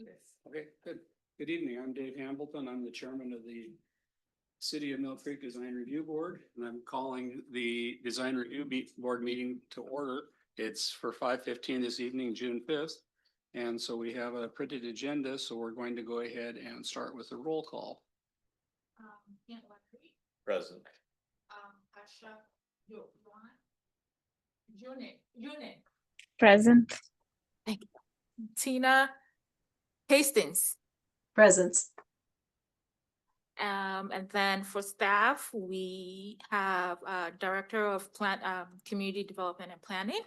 Okay, good. Good evening. I'm Dave Hambleton. I'm the chairman of the City of Mill Creek Design Review Board, and I'm calling the Design Review Board meeting to order. It's for 5:15 this evening, June 5th. And so we have a printed agenda, so we're going to go ahead and start with the roll call. Kent Lowry, Present. Asha Yuan, Unit, Present. Tina Hastings. Present. And then for staff, we have Director of Community Development and Planning,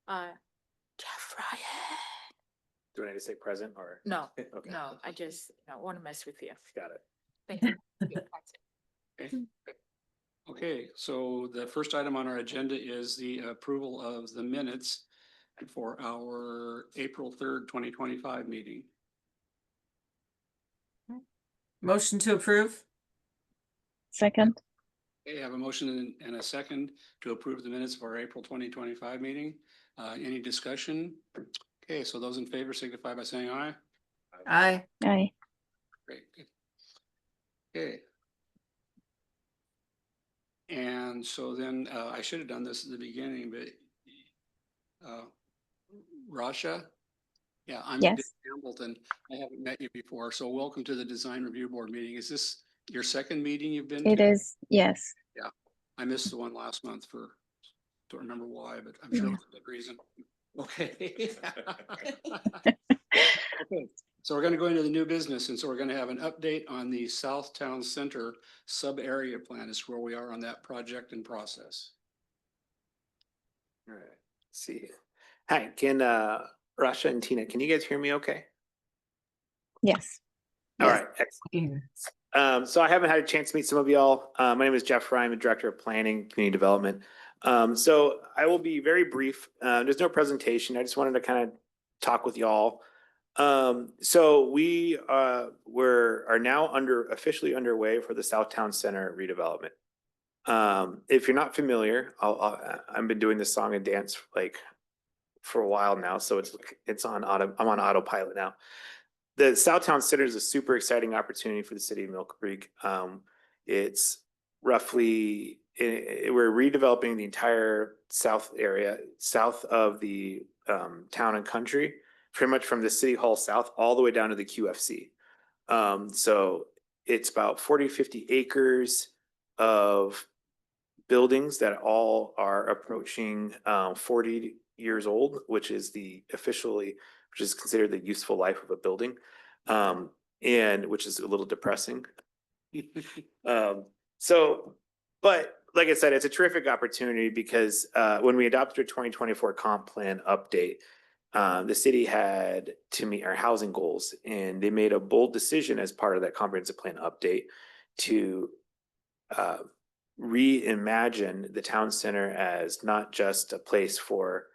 Jeff Ryan. Do I need to say present or? No, Okay. no, I just want to mess with you. Got it. Thank you. That's it. Okay. Okay, so the first item on our agenda is the approval of the minutes for our April 3rd, 2025 meeting. Motion to approve. Second. Okay, I have a motion and a second to approve the minutes of our April 2025 meeting. Any discussion? Okay, so those in favor signify by saying aye. Aye. Aye. Great. Good. Okay. And so then I should have done this at the beginning, but Rasha? Yeah, I'm Yes. Dick Hamilton. I haven't met you before, so welcome to the Design Review Board meeting. Is this your second meeting you've been to? It is, yes. I missed the one last month don't remember why, but I'm sure it was a good reason. Okay. Okay, so we're going to go into the new business, and so we're going to have an update on the South Town Center sub-area plan is where we are on that project and process. All right. Let's see. Hi, can Rasha and Tina, can you guys hear me okay? Yes. All Yes. right, excellent. So I haven't had a chance to meet some of y'all. My name is Jeff Ryan, the Director of Planning, Community Development. So I will be very brief. There's no presentation. I just wanted to kind of talk with y'all. So we are now officially underway for the Southtown Center redevelopment. If you're not familiar, I've been doing this song and dance for a while now, so I'm on autopilot now. The Southtown Center is a super exciting opportunity for the city of Mill Creek. It's roughly we're redeveloping the entire south area, south of the town and country, pretty much from the city hall south all the way down to the QFC. So it's about 50 acres of buildings that all are approaching 40 years old, which is considered the useful life of a building, and which is a little depressing. But like I said, it's a terrific opportunity because when we adopted our 2024 comp plan update, the city had to meet our housing goals, and they made a bold decision as part of that comprehensive plan update to reimagine the town center as not just a place for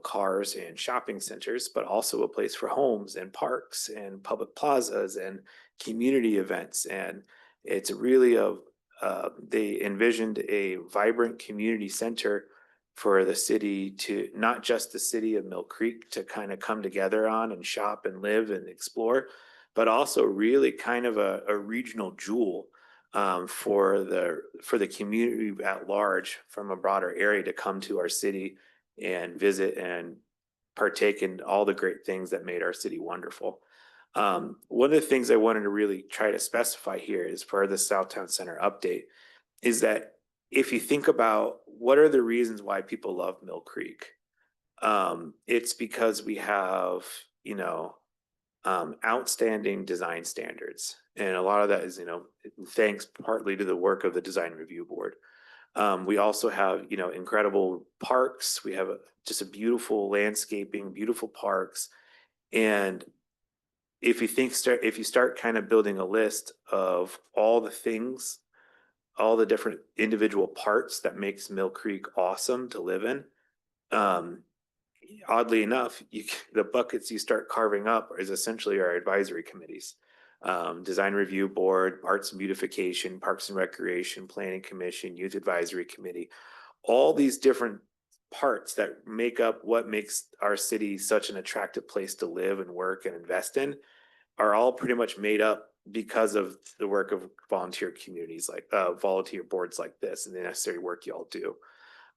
cars and shopping centers, but also a place for homes and parks and public plazas and community events. And it's really they envisioned a vibrant community center for the city to, not just the city of Mill Creek to kind of come together on and shop and live and explore, but also really kind of a regional jewel for the community at large from a broader area to come to our city and visit and partake in all the great things that made our city wonderful. One of the things I wanted to really try to specify here is for the Southtown Center update is that if you think about what are the reasons why people love Mill Creek, it's because we have, outstanding design standards. And a lot of that is, thanks partly to the work of the Design Review Board. We also have, incredible parks. We have just a beautiful landscaping, beautiful parks. And if you start kind of building a list of all the things, all the different individual parts that makes Mill Creek awesome to live in, oddly enough, the buckets you start carving up is essentially our advisory committees. Design Review Board, Arts and Beautification, Parks and Recreation, Planning Commission, Youth Advisory Committee, all these different parts that make up what makes our city such an attractive place to live and work and invest in. are all pretty much made up because of the work of volunteer communities like volunteer boards like this and the necessary work y'all do.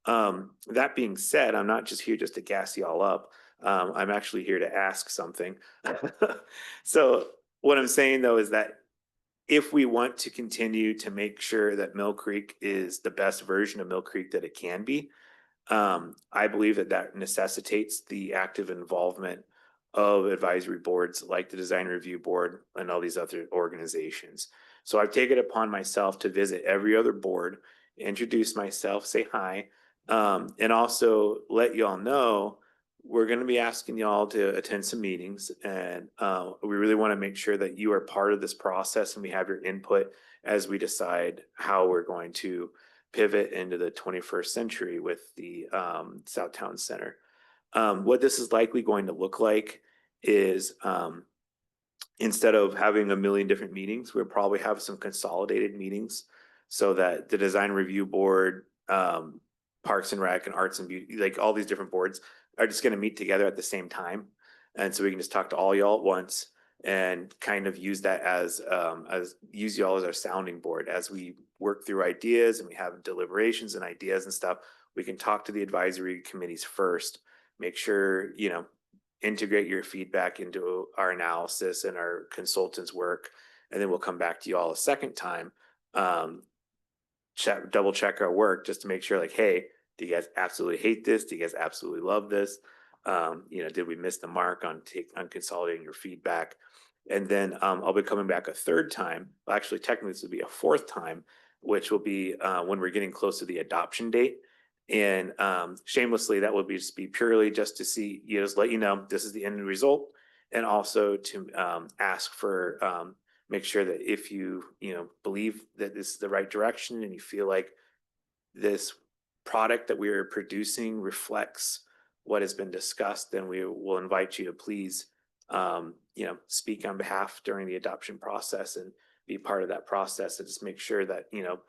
That being said, I'm not just here just to gas y'all up. I'm actually here to ask something. So what I'm saying though is that if we want to continue to make sure that Mill Creek is the best version of Mill Creek that it can be, I believe that that necessitates the active involvement of advisory boards like the Design Review Board and all these other organizations. So I've taken it upon myself to visit every other board, introduce myself, say hi, and also let y'all know we're going to be asking y'all to attend some meetings, and we really want to make sure that you are part of this process and we have your input as we decide how we're going to pivot into the 21st century with the Southtown Center. What this is likely going to look like is instead of having a million different meetings, we'll probably have some consolidated meetings so that the Design Review Board, Parks and Rec and Arts and Beauty, like all these different boards are just going to meet together at the same time. And so we can just talk to all y'all at once and kind of use that as use y'all as our sounding board as we work through ideas and we have deliberations and ideas and stuff. We can talk to the advisory committees first, make sure, you know, integrate your feedback into our analysis and our consultants' work, and then we'll come back to you all a second time, double check our work just to make sure, like, hey, do you guys absolutely hate this? Do you guys absolutely love this? You know, did we miss the mark on consolidating your feedback? And then I'll be coming back a third time. Well, actually, technically, this will be a fourth time, which will be when we're getting close to the adoption date. And shamelessly, that will be just be purely just to see, you know, just let you know this is the end result, and also to ask for make sure that if you believe that this is the right direction and you feel like this product that we are producing reflects what has been discussed, then we will invite you to please speak on behalf during the adoption process and be part of that process, and just make sure that, you know,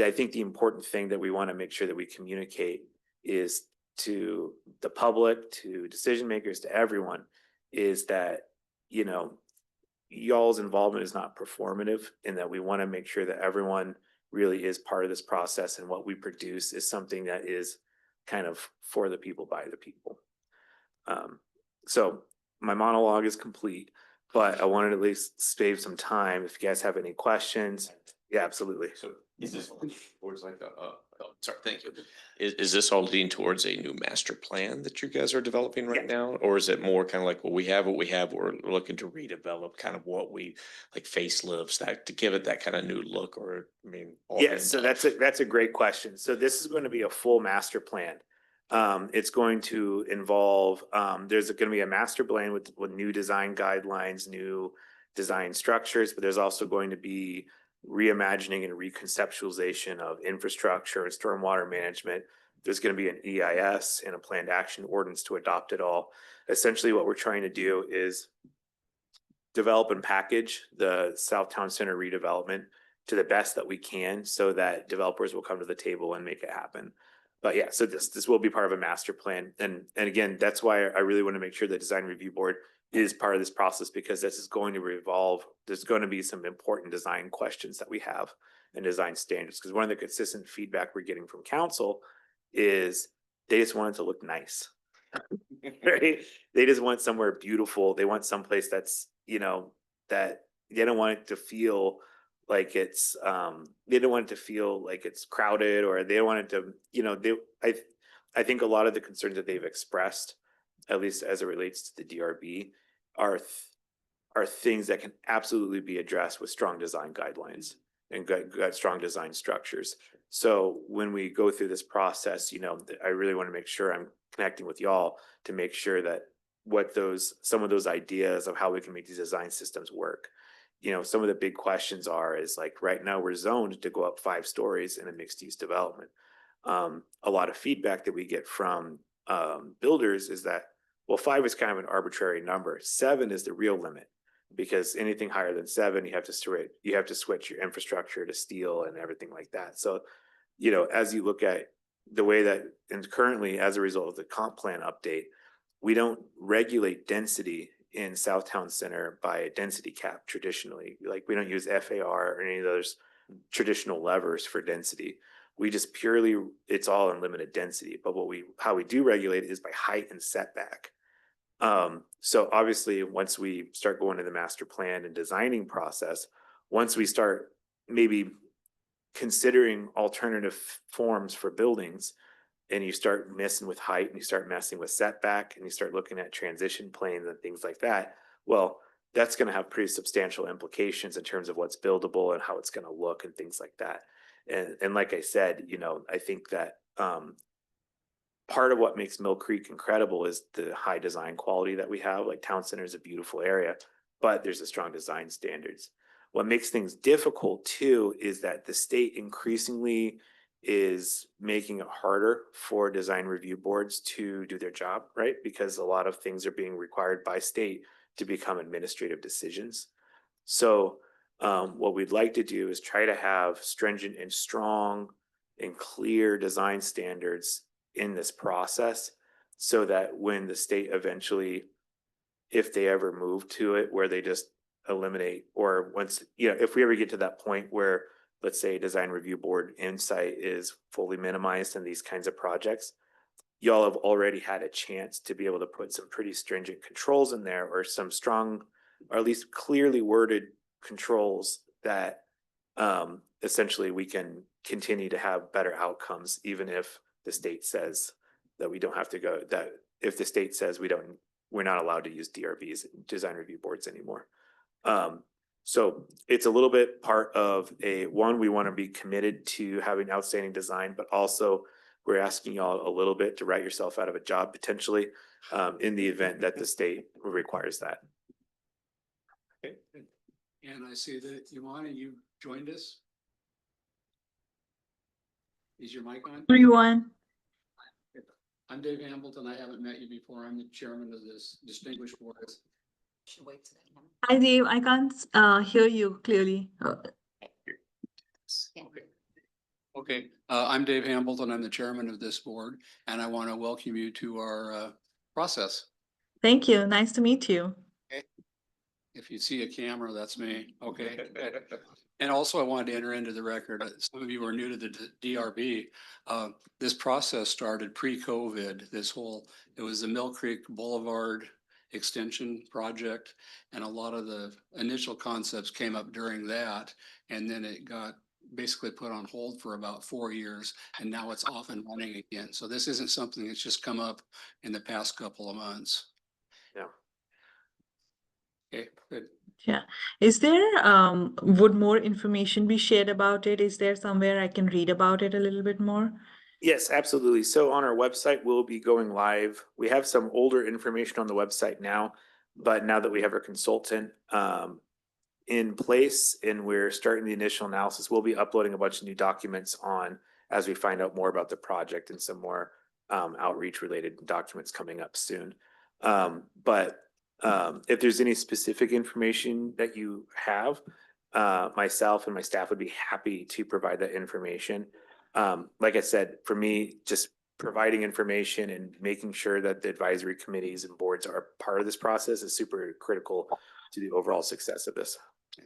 I think the important thing that we want to make sure that we communicate is to the public, to decision makers, to everyone, is that, you know, y'all's involvement is not performative, and that we want to make sure that everyone really is part of this process, and what we produce is something that is kind of for the people, by the people. So my monologue is complete, but I wanted to at least save some time if you guys have any questions. Yeah, absolutely. So is this towards like sorry, thank you. Is this all leading towards a new master plan that you guys are developing right now? Or is it more kind of like, well, we have what we have, we're looking to redevelop kind of what we like facelifts that to give it that kind of new look? Or I mean, Yes, so that's a great question. So this is going to be a full master plan. It's going to involve there's going to be a master plan with new design guidelines, new design structures, but there's also going to be reimagining and reconceptualization of infrastructure and stormwater management. There's going to be an EIS and a planned action ordinance to adopt it all. Essentially, what we're trying to do is develop and package the Southtown Center redevelopment to the best that we can, so that developers will come to the table and make it happen. But yeah, so this will be part of a master plan, and again, that's why I really want to make sure the Design Review Board is part of this process, because this is going to revolve. There's going to be some important design questions that we have and design standards, because one of the consistent feedback we're getting from council is they just want it to look nice. Right? They just want somewhere beautiful. They want someplace that's, you know, that they don't want it to feel like it's they don't want it to feel like it's crowded, or they don't want it to, you know, I think a lot of the concerns that they've expressed, at least as it relates to the DRB, are things that can absolutely be addressed with strong design guidelines and strong design structures. So when we go through this process, you know, I really want to make sure I'm connecting with y'all to make sure that some of those ideas of how we can make these design systems work. You know, some of the big questions is like, right now we're zoned to go up 5 stories in a mixed use development. A lot of feedback that we get from builders is that, well, 5 is kind of an arbitrary number. 7 is the real limit, because anything higher than 7, you have to switch your infrastructure to steel and everything like that. So, you know, as you look at the way that, and currently as a result of the comp plan update, we don't regulate density in Southtown Center by a density cap traditionally. Like we don't use FAR or any of those traditional levers for density. We just purely, it's all unlimited density, but how we do regulate it is by height and setback. So obviously, once we start going to the master plan and designing process, once we start maybe considering alternative forms for buildings, and you start messing with height and you start messing with setback and you start looking at transition planes and things like that, well, that's going to have pretty substantial implications in terms of what's buildable and how it's going to look and things like that. And like I said, you know, I think that part of what makes Mill Creek incredible is the high design quality that we have. Like Town Center is a beautiful area, but there's a strong design standards. What makes things difficult too is that the state increasingly is making it harder for design review boards to do their job, right? Because a lot of things are being required by state to become administrative decisions. So what we'd like to do is try to have stringent and strong and clear design standards in this process so that when the state eventually, if they ever move to it where they just eliminate, or once, you know, if we ever get to that point where, let's say, design review board insight is fully minimized in these kinds of projects, y'all have already had a chance to be able to put some pretty stringent controls in there, or some strong, or at least clearly worded controls that essentially we can continue to have better outcomes, even if the state says that we don't have to go, that if the state says we're not allowed to use DRBs, design review boards anymore. So it's a little bit part of one, we want to be committed to having outstanding design, but also we're asking y'all a little bit to write yourself out of a job potentially in the event that the state requires that. Okay. And I see that you joined us. Is your mic on? Everyone. I'm Dave Hamilton. I haven't met you before. I'm the chairman of this distinguished board. Hi, Dave. I can't hear you clearly. Okay, I'm Dave Hamilton. I'm the chairman of this board, and I want to welcome you to our process. Thank you. Nice to meet you. If you see a camera, that's me. Okay. And also I wanted to enter into the record, some of you are new to the DRB. This process started pre-COVID, it was the Mill Creek Boulevard extension project. And a lot of the initial concepts came up during that. And then it got basically put on hold for about 4 years. And now it's off and running again. So this isn't something that's just come up in the past couple of months. Yeah. Okay, good. Yeah. Is there, would more information be shared about it? Is there somewhere I can read about it a little bit more? Yes, absolutely. So on our website, we'll be going live. We have some older information on the website now, but now that we have our consultant in place and we're starting the initial analysis, we'll be uploading a bunch of new documents on as we find out more about the project and some more outreach related documents coming up soon. If there's any specific information that you have, myself and my staff would be happy to provide that information. Like I said, for me, just providing information and making sure that the advisory committees and boards are part of this process is super critical to the overall success of this. Yeah.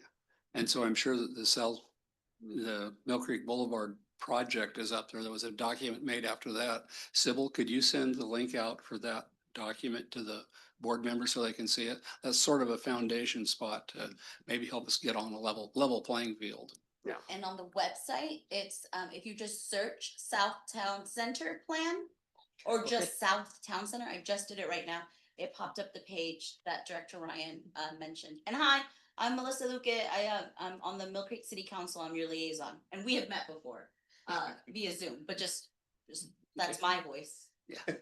And so I'm sure that the Mill Creek Boulevard project is up there. There was a document made after that. Sybil, could you send the link out for that document to the board members so they can see it? That's sort of a foundation spot to maybe help us get on a level playing field. Yeah. And on the website, it's, if you just search Southtown Center Plan or just South Town Center, I just did it right now. It popped up the page that Director Ryan mentioned. And hi, I'm Melissa Luque. I'm on the Mill Creek City Council. I'm your liaison. And we have met before via Zoom, but just that's my voice. Yeah.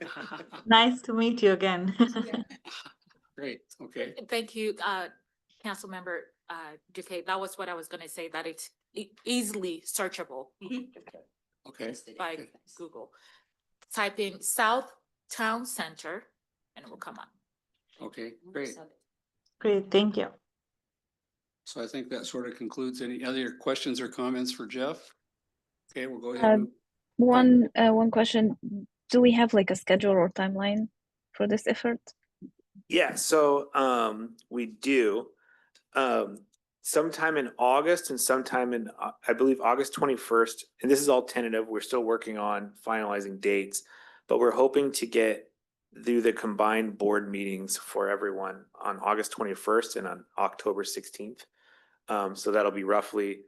Nice to meet you again. Great. Okay. Thank you, Councilmember Duque. That was what I was gonna say, that it's easily searchable Okay. by Google. Type in South Town Center and it will come up. Okay, great. Great, thank you. So I think that sort of concludes. Any other questions or comments for Jeff? Okay, we'll go ahead. Um, One question. Do we have like a schedule or timeline for this effort? Yeah, so we do. Sometime in August and sometime in I believe August 21st, and this is all tentative. We're still working on finalizing dates, but we're hoping to get through the combined board meetings for everyone on August 21st and on October 16th. So that'll be roughly,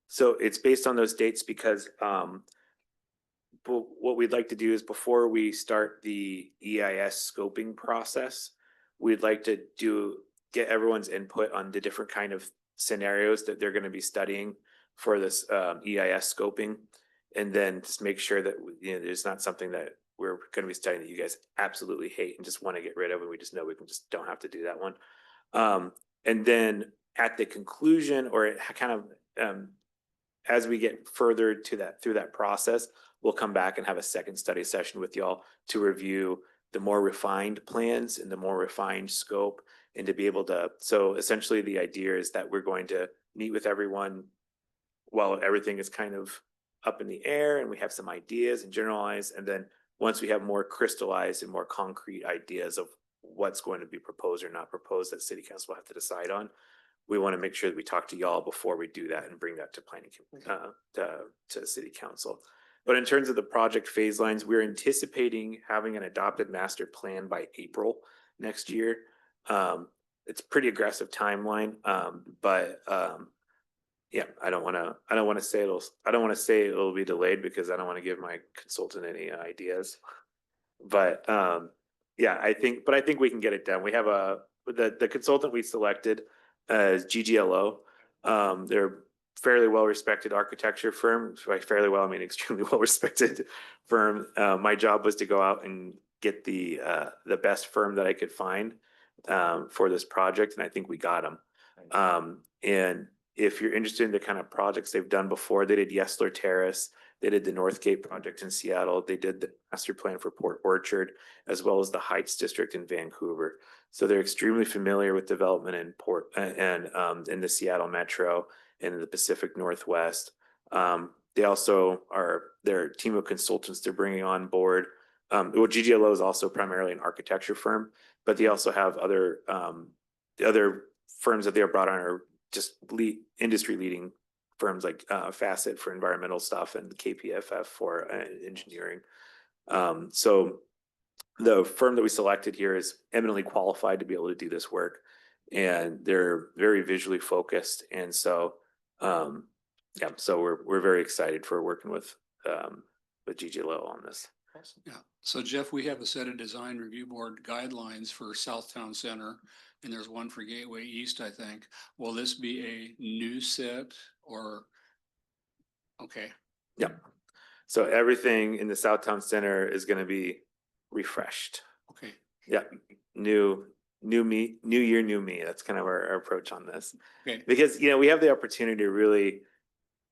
so it's based on those dates because what we'd like to do is before we start the EIS scoping process, we'd like to get everyone's input on the different kind of scenarios that they're going to be studying for this EIS scoping. And then just make sure that, you know, there's not something that we're going to be studying that you guys absolutely hate and just want to get rid of, and we just know we can just don't have to do that one. And then at the conclusion, or it kind of as we get further to that through that process, we'll come back and have a second study session with y'all to review the more refined plans and the more refined scope, and to be able to, so essentially the idea is that we're going to meet with everyone while everything is kind of up in the air and we have some ideas and generalized, and then once we have more crystallized and more concrete ideas of what's going to be proposed or not proposed that city council will have to decide on, we want to make sure that we talk to y'all before we do that and bring that to planning to city council. But in terms of the project phase lines, we're anticipating having an adopted master plan by April next year. It's a pretty aggressive timeline, but yeah, I don't want to say it'll be delayed because I don't want to give my consultant any ideas. But yeah, I think we can get it done. We have the consultant we selected is GGLO. They're fairly well-respected architecture firm. By fairly well, I mean extremely well-respected firm. My job was to go out and get the best firm that I could find for this project, and I think we got them. And if you're interested in the kind of projects they've done before, they did Yesler Terrace, they did the Northgate project in Seattle, they did the master plan for Port Orchard, as well as the Heights District in Vancouver. So they're extremely familiar with development in in the Seattle Metro and in the Pacific Northwest. They also are their team of consultants they're bringing on board. GGLO is also primarily an architecture firm, but they also have other the other firms that they are brought on are just industry leading firms like Facet for environmental stuff and KPFF for engineering. So the firm that we selected here is eminently qualified to be able to do this work, and they're very visually focused. And so, yeah, so we're very excited for working with GGLO on this. Yeah, so Jeff, we have a set of design review board guidelines for Southtown Center, and there's one for Gateway East, I think. Will this be a new set or? Okay. Yeah. So everything in the Southtown Center is going to be refreshed. Okay. Yeah. New me, new year, new me. That's kind of our approach on this. Okay. Because, you know, we have the opportunity to really,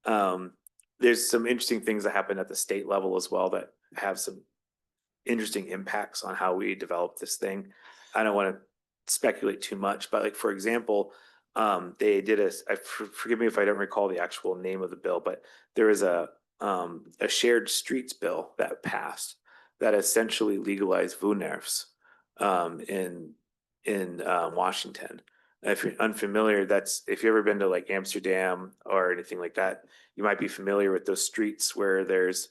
there's some interesting things that happen at the state level as well that have some interesting impacts on how we develop this thing. I don't want to speculate too much, but like, for example, they did forgive me if I don't recall the actual name of the bill, but there is a shared streets bill that passed that essentially legalized VUNERFs in Washington. If you're unfamiliar, if you've ever been to like Amsterdam or anything like that, you might be familiar with those streets where there's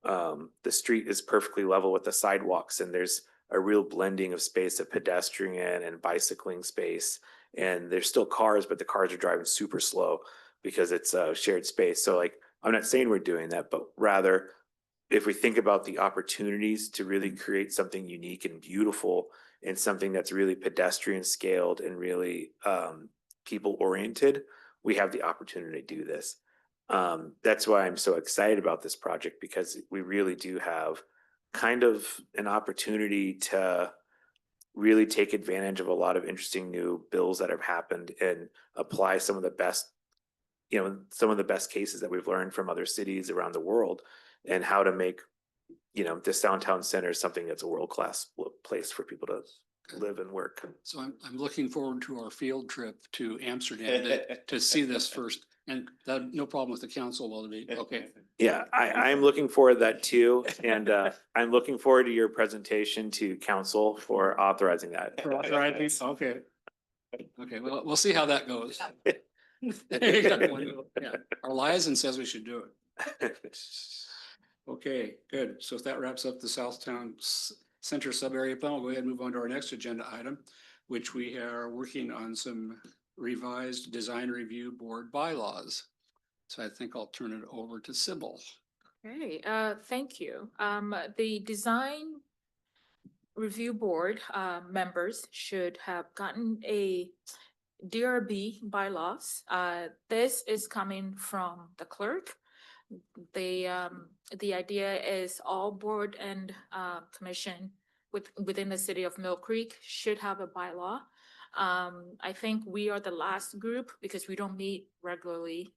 the street is perfectly level with the sidewalks, and there's a real blending of space of pedestrian and bicycling space. And there's still cars, but the cars are driving super slow because it's a shared space. So like, I'm not saying we're doing that, but rather if we think about the opportunities to really create something unique and beautiful and something that's really pedestrian scaled and really people oriented, we have the opportunity to do this. That's why I'm so excited about this project, because we really do have kind of an opportunity to really take advantage of a lot of interesting new bills that have happened and apply some of the best, some of the best cases that we've learned from other cities around the world, and how to make, this downtown center something that's a world-class place for people to live and work. So I'm looking forward to our field trip to Amsterdam to see this first. And that, no problem with the council, will be, okay. Yeah, I'm looking forward to that too. And I'm looking forward to your presentation to council for authorizing that. Right, okay. Okay, well, we'll see how that goes. Yeah, our liaison says we should do it. Okay, good. So if that wraps up the Southtown Center sub-area plan, we'll go ahead and move on to our next agenda item, which we are working on some revised design review board bylaws. So I think I'll turn it over to Sybil. Okay, thank you. The design review board, members should have gotten a DRB bylaws. This is coming from the clerk. The idea is all board and, commission within the city of Mill Creek should have a bylaw. I think we are the last group because we don't meet regularly.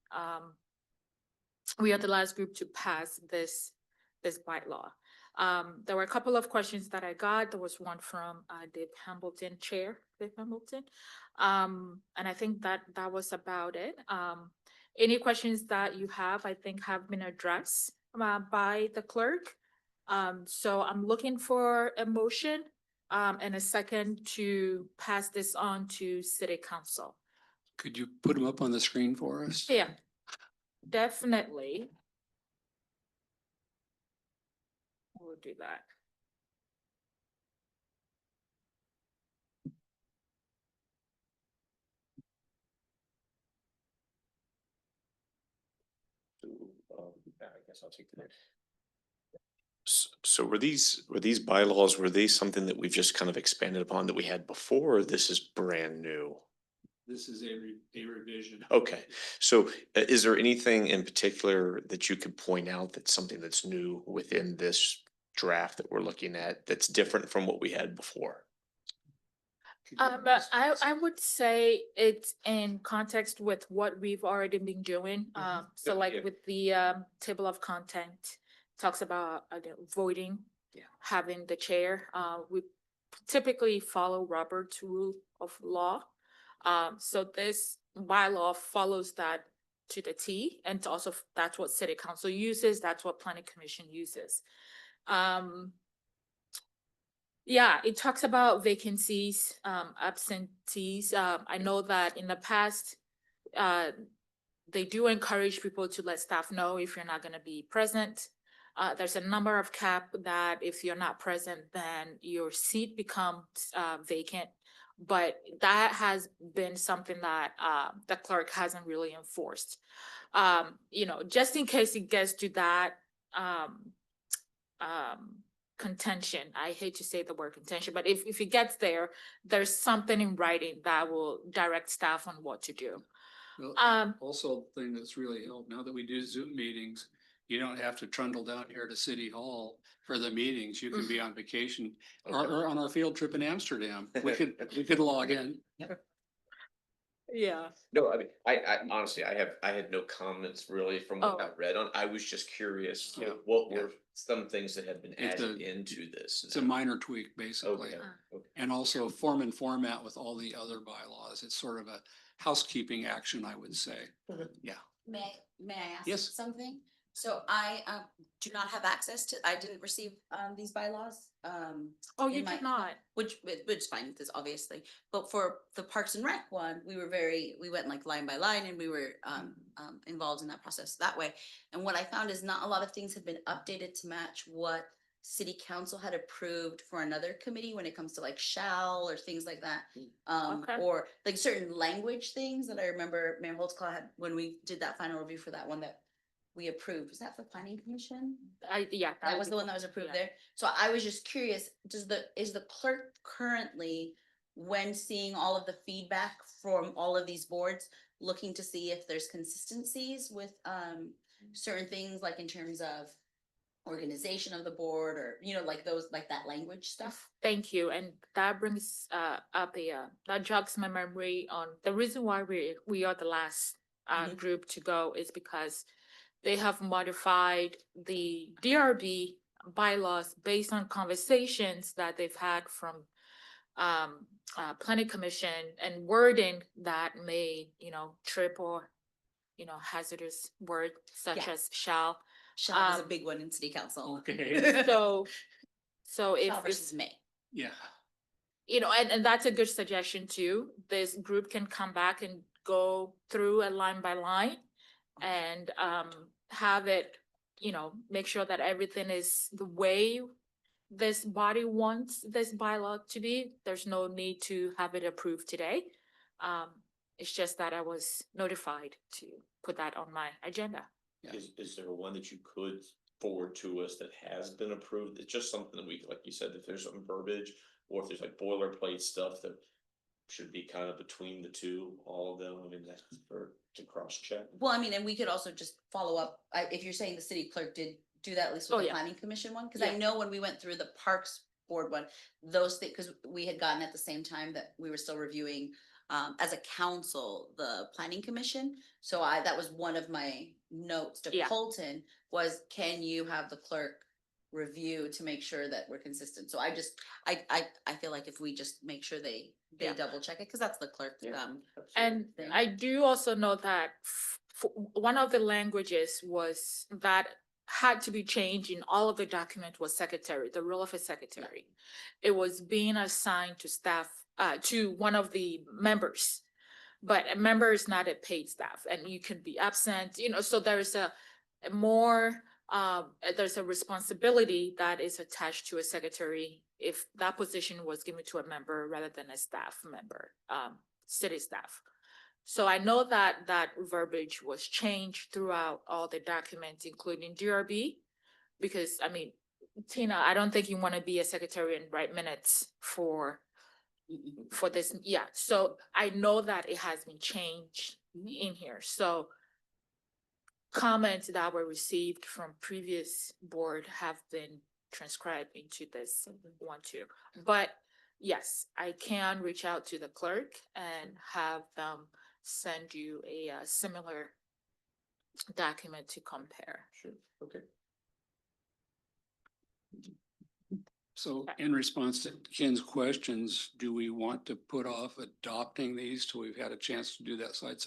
We are the last group to pass this bylaw. There were a couple of questions that I got. There was one from Dave Hamilton, Chair Dave Hamilton. And I think that was about it. Any questions that you have, I think have been addressed by the clerk. So I'm looking for a motion and a second to pass this on to City Council. Could you put them up on the screen for us? Yeah, definitely. We'll do that. I guess I'll take the next. So were these bylaws, were they something that we've just kind of expanded upon that we had before, or this is brand new? This is a revision. Okay, so is there anything in particular that you could point out that's something that's new within this draft that we're looking at that's different from what we had before? But I would say it's in context with what we've already been doing. So Yep, like yeah. with the table of content, talks about voting, having the chair. We typically follow Robert's rule of law. So this bylaw follows that to the T, and also that's what City Council uses. That's what Planning Commission uses. Yeah, it talks about vacancies, absentees. I know that in the past, they do encourage people to let staff know if you're not gonna be present. There's a number of cap that if you're not present, then your seat becomes vacant. But that has been something that the clerk hasn't really enforced. Just in case it gets to that contention. I hate to say the word contention, but if it gets there, there's something in writing that will direct staff on what to do. Well, also, the thing that's really helped now that we do Zoom meetings, you don't have to trundle down here to City Hall for the meetings. You can be on vacation or on our field trip in Amsterdam. We could log in. Yeah. No, I mean, I honestly, I had no comments really from what I read on. I was just curious, Yeah, what yeah. were some things that had been It's added into this? It's a minor tweak, basically. Okay, okay. And also form and format with all the other bylaws. It's sort of a housekeeping action, I would say. Yeah. May I ask Yes. something? So I do not have access to, I didn't receive these bylaws. Oh, in you my- did not. Which is fine, this obviously, but for the Parks and Rec one, we went like line by line and we were involved in that process that way. And what I found is not a lot of things have been updated to match what city council had approved for another committee when it comes to like shall or things like that. Okay. Or like certain language things that I remember Mayor Holtzclaw had when we did that final review for that one that we approved. Was that for planning commission? That was the one that was approved yeah. there. So I was just curious, is the clerk currently, when seeing all of the feedback from all of these boards, looking to see if there's consistencies with certain things, like in terms of organization of the board or, like those, like that language stuff? Thank you, and that brings up that jogs my memory on the reason why we are the last Mhm. group to go is because they have modified the DRB bylaws based on conversations that they've had from planning commission and wording that may, trip or, hazardous word such Yeah. as shall. Shall is a Um, big one in city council. Okay, So if, Shall versus may. yeah. and that's a good suggestion too. This group can come back and go through a line by line and have it, make sure that everything is the way this body wants this bylaw to be. There's no need to have it approved today. It's just that I was notified to put that on my agenda. Is there one that you could forward to us that has been approved? It's just something that we, like you said, if there's some verbiage or if there's like boilerplate stuff that should be kind of between the two, all of them, I mean, that's to cross check. Well, I mean, and we could also just follow up, if you're saying the city clerk did do that, at least with Oh, the yeah. planning commission one, cause Yeah. I know when we went through the parks board one, those things, cause we had gotten at the same time that we were still reviewing as a council, the planning commission. So that was one of my notes to Yeah. Colton was, can you have the clerk review to make sure that we're consistent? So I feel like if we just make sure they Yeah. double check it, cause that's the clerk. And thing. I do also know that one of the languages was that had to be changed in all of the document was secretary, the role of a secretary. It was being assigned to staff, to one of the members. But a member is not a paid staff and you can be absent, so there's a more, there's a responsibility that is attached to a secretary if that position was given to a member rather than a staff member, city staff. So I know that that verbiage was changed throughout all the documents, including DRB, because I mean, Tina, I don't think you want to be a secretary and write minutes for this. Yeah, so I know that it has been changed in here. So comments that were received from previous board have been transcribed into this one too. But yes, I can reach out to the clerk and have them send you a similar document to compare. Sure, okay. So in response to Ken's questions, do we want to put off adopting these till we've had a chance to do that side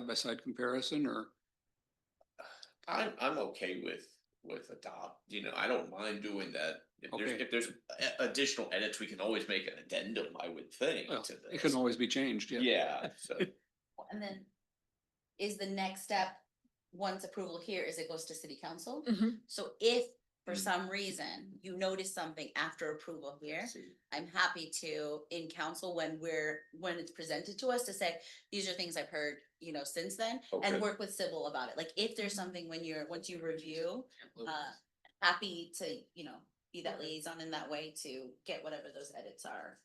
by side comparison, or? I'm okay with adopt, I don't mind doing that. Okay. If there's additional edits, we can always make an addendum, I would think, Well, to it this. can always be changed, yeah. Yeah, so. And then is the next step, once approval here, is it goes to city council? Mhm. So if for some reason you notice something after approval here, I'm happy to in council when it's presented to us to say, these are things I've heard, since then, Okay. and work with Sybil about it. Like if there's something once you review, happy to, be that liaison in that way to get whatever those edits are.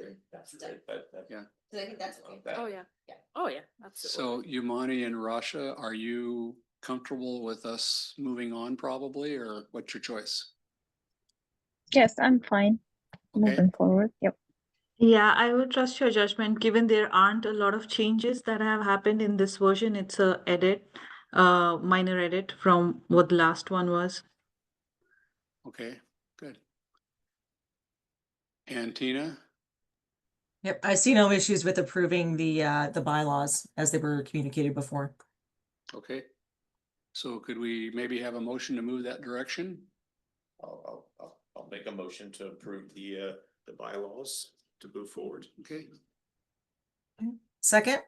Okay, that's Done. great. Yeah. So I think that's okay. Oh, yeah. Yeah. Oh, yeah, absolutely. So Umani and Rasha, are you comfortable with us moving on probably, or what's your choice? Yes, I'm fine. Okay. Moving forward. Yep. Yeah, I would trust your judgment, given there aren't a lot of changes that have happened in this version. It's a minor edit from what the last one was. Okay, good. And Tina? Yep, I see no issues with approving the bylaws as they were communicated before. Okay. So could we maybe have a motion to move that direction? I'll make a motion to approve the bylaws to move forward. Okay, Second,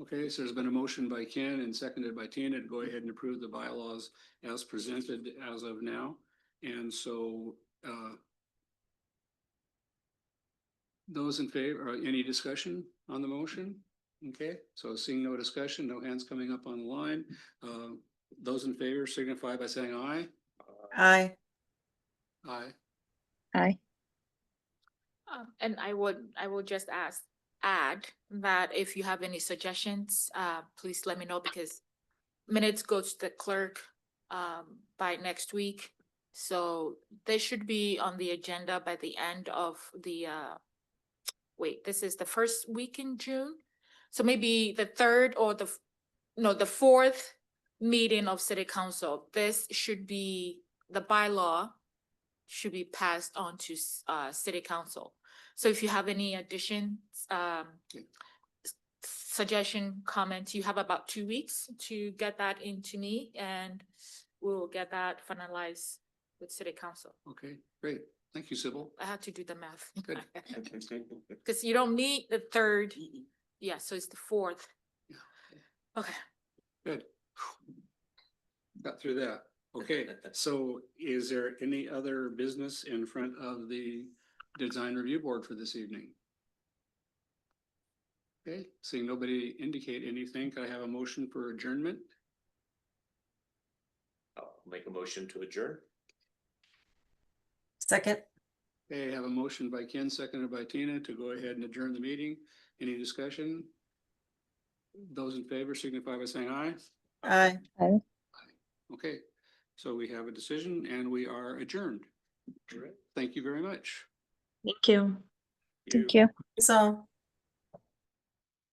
okay, so there's been a motion by Ken and seconded by Tina to go ahead and approve the bylaws as presented as of now. And so, those in favor, any discussion on the motion? Okay, so seeing no discussion, no hands coming up on the line. Those in favor signify by saying aye. aye. Aye. Aye. And I would just add that if you have any suggestions, please let me know because minutes go to the clerk by next week. So they should be on the agenda by the end of the, this is the first week in June. So maybe the third or the fourth meeting of city council. This should be the bylaw should be passed on to city council. So if you have any additions, suggestion, comments, you have about 2 weeks to get that into me, and we'll get that finalized with city council. Okay, great. Thank you, Sybil. I had to do the math. Good. Because you don't need the third. Yeah, so it's the fourth. Okay. Good. Got through that. Okay, so is there any other business in front of the design review board for this evening? Okay, seeing nobody indicate anything, could I have a motion for adjournment? I'll make a motion to adjourn. Second, Okay, I have a motion by Ken, seconded by Tina to go ahead and adjourn the meeting. Any discussion? Those in favor signify by saying aye. aye. Okay, so we have a decision and we are adjourned. Thank you very much. Thank you. Thank you. So.